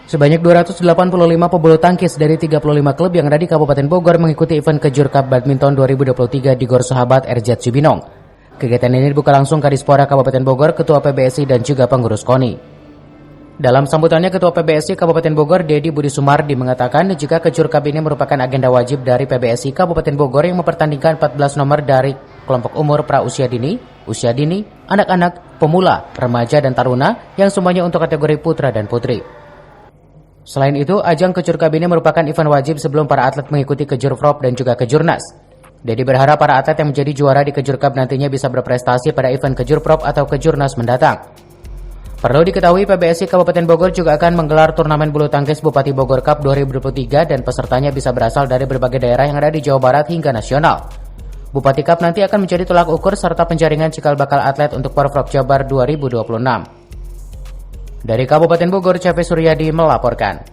Sebanyak 285 pebulu tangkis dari 35 klub yang ada di Kabupaten Bogor mengikuti event Kejur Cup Badminton 2023 di Gor Sahabat RZ Cibinong. Kegiatan ini dibuka langsung Kadispora Kabupaten Bogor, Ketua PBSI dan juga pengurus KONI. Dalam sambutannya, Ketua PBSI Kabupaten Bogor, Dedi Budi Sumardi, mengatakan jika Kejur Cup ini merupakan agenda wajib dari PBSI Kabupaten Bogor yang mempertandingkan 14 nomor dari kelompok umur pra-usia dini, usia dini, anak-anak, pemula, remaja, dan taruna yang semuanya untuk kategori putra dan putri. Selain itu, ajang Kejur Cup ini merupakan event wajib sebelum para atlet mengikuti Kejur Prop dan juga Kejurnas. Dedi berharap para atlet yang menjadi juara di Kejur Cup nantinya bisa berprestasi pada event Kejur Prop atau Kejurnas mendatang. Perlu diketahui, PBSI Kabupaten Bogor juga akan menggelar turnamen bulu tangkis Bupati Bogor Cup 2023 dan pesertanya bisa berasal dari berbagai daerah yang ada di Jawa Barat hingga nasional. Bupati Cup nanti akan menjadi tolak ukur serta penjaringan cikal bakal atlet untuk Porprov Jabar 2026. Dari Kabupaten Bogor, Cafe Suryadi melaporkan.